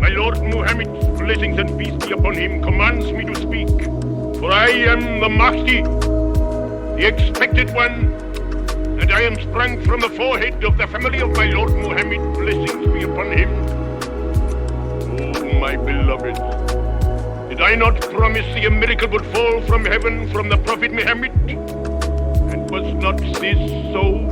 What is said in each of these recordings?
My Lord Muhammad, blessings and peace be upon him, commands me to speak. For I am the Mahdi, the expected one, and I am sprung from the forehead of the family of my Lord Muhammad, blessings be upon him. Oh, my beloved, did I not promise thee a miracle would fall from heaven from the Prophet Muhammad? And was not this so?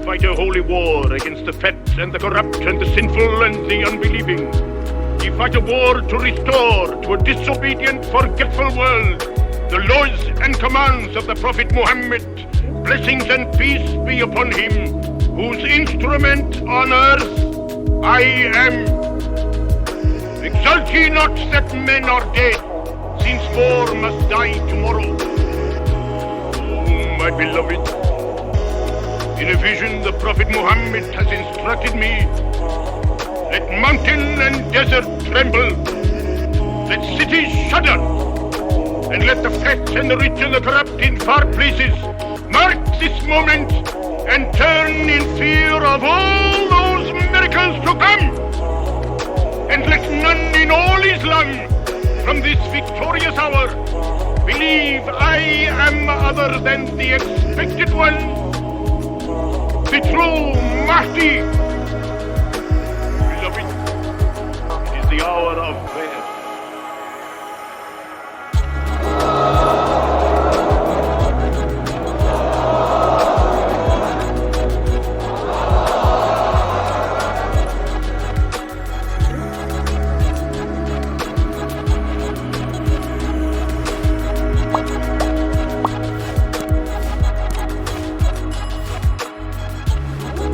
Fight a holy war against the fat and the corrupt and the sinful and the unbelieving. Ye fight a war to restore to a disobedient, forgetful world the laws and commands of the Prophet Muhammad. Blessings and peace be upon him, whose instrument on earth I am. Exult ye not that men are dead, since more must die tomorrow. Oh, my beloved, in a vision, the Prophet Muhammad has instructed me, let mountain and desert tremble, let cities shudder, and let the fat and the rich and the corrupt in far places mark this moment and turn in fear of all those miracles to come. And let none in all Islam from this victorious hour believe I am other than the expected one, the true Mahdi,